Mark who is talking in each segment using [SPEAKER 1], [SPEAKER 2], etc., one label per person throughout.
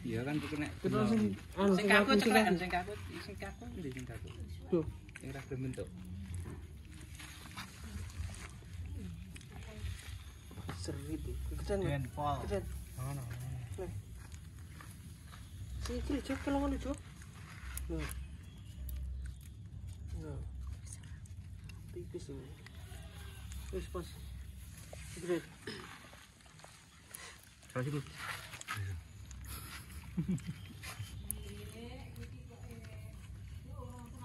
[SPEAKER 1] Iya kan kena.
[SPEAKER 2] Sing kaku cekekan
[SPEAKER 1] Sing kaku ndi sing kaku. Tuh, sing ra bentuk.
[SPEAKER 2] Serit iki. Kedan. Kedan.
[SPEAKER 1] Ono.
[SPEAKER 2] Sing iki cok pelongan cok. Nah. Nah. Tipis ini. Wis pas. Gede.
[SPEAKER 1] Terus iku.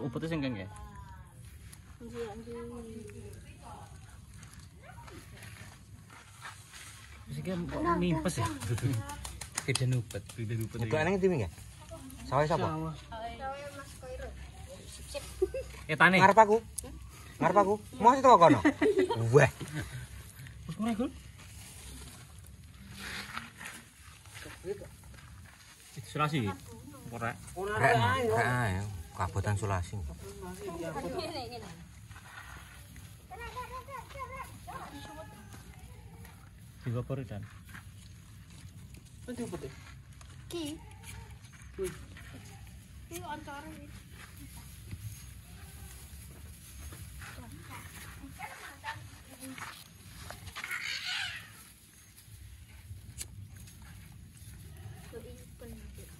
[SPEAKER 1] Oh, putus sing kene. Wis iki mimpes ya. Kedan upet.
[SPEAKER 3] Itu eneng tim ya? Sawe sapa?
[SPEAKER 1] Etane.
[SPEAKER 3] Ngarep aku. Mau itu kono. Wah.
[SPEAKER 1] Wis mulai, Gul. Sulasi. Ora.
[SPEAKER 3] Rek, kabupaten Sulasi.
[SPEAKER 1] Digopor dan.
[SPEAKER 2] Nanti putih.
[SPEAKER 4] Ki. Ki antara iki.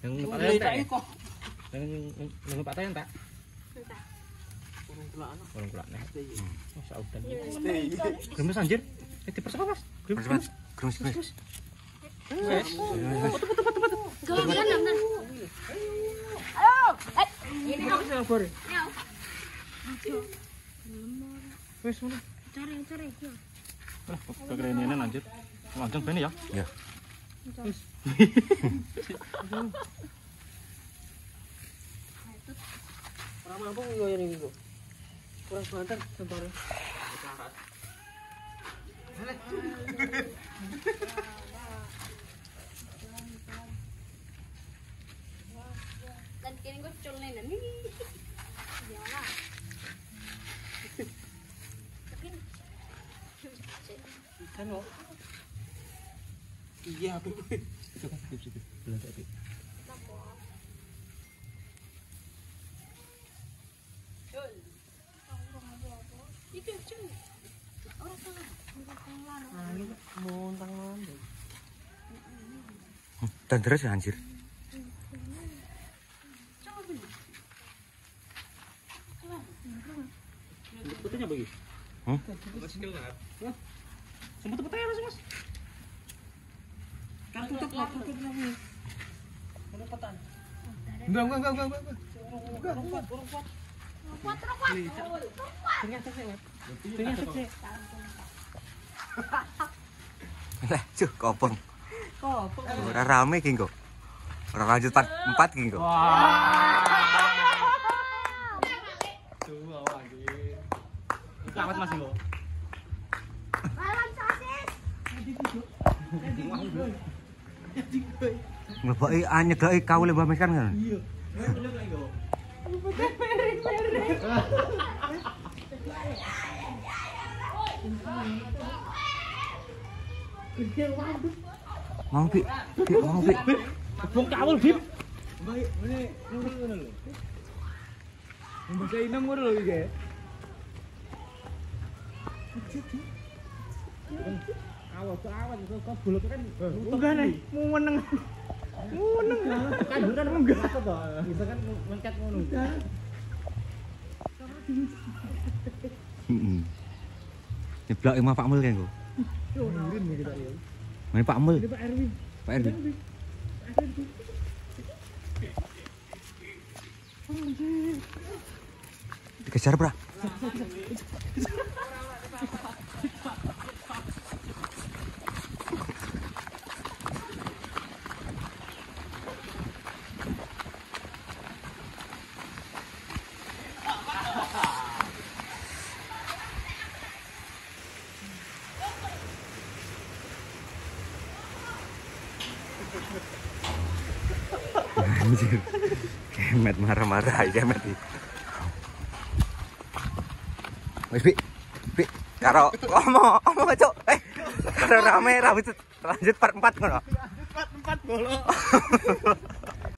[SPEAKER 1] Yang Pak Tayan tak? Orang kulak nih. Masa udan. Gemes anjir. Dipercepat, Mas.
[SPEAKER 3] Gemes.
[SPEAKER 4] Gawangan nang. Ayo. Ini
[SPEAKER 2] Ini sabar.
[SPEAKER 4] Ayo.
[SPEAKER 2] Wis ngono.
[SPEAKER 4] Cari.
[SPEAKER 1] Lah, kekerenan lanjut. Langsung ben ya.
[SPEAKER 3] Ya.
[SPEAKER 2] Wis. Ora mampu yo ini kok. Kurang banter sentore.
[SPEAKER 4] Dan kini gue culnya nih. Ya.
[SPEAKER 2] Kan lo. Iya, apa itu?
[SPEAKER 1] Coba situ. Belum tapi.
[SPEAKER 2] Montang mandek.
[SPEAKER 3] Dan terus ya anjir.
[SPEAKER 1] Putihnya bagi. Sempat petanya langsung, Mas.
[SPEAKER 2] Kan tutup lagi. Ada petan.
[SPEAKER 3] Enggak.
[SPEAKER 2] Ternyata sih.
[SPEAKER 3] Lah, cuh kopong.
[SPEAKER 2] Kopong.
[SPEAKER 3] Ora rame ki kok. Ora lanjut part 4 ki kok.
[SPEAKER 1] Selamat Mas Ngo.
[SPEAKER 4] Malam sosis.
[SPEAKER 3] Ngleboki anyedaki kawule Mbah Mekan kan.
[SPEAKER 2] Iya.
[SPEAKER 3] Mau Bi.
[SPEAKER 1] Kebong kawul, Bib.
[SPEAKER 2] Baik, ini ngono lho. Membaca inem ngono lho iki. Awat itu kok bulut kan. Enggak nih, meneng. Kanduran enggak apa to. Bisa kan mengkat ngono.
[SPEAKER 3] Heeh. Nyeblak sama Pak Mul kan kok.
[SPEAKER 2] Ngirim kita ya.
[SPEAKER 3] Mana Pak Mul?
[SPEAKER 2] Ini Pak Erwin.
[SPEAKER 3] Pak Erwin. Dikejar, Bra. Anjir. Kemet marah-marah, kemet. Wis, Bi. Bi, karo omong cuk. Karo rame lanjut part 4 ngono.
[SPEAKER 1] Empat bolong.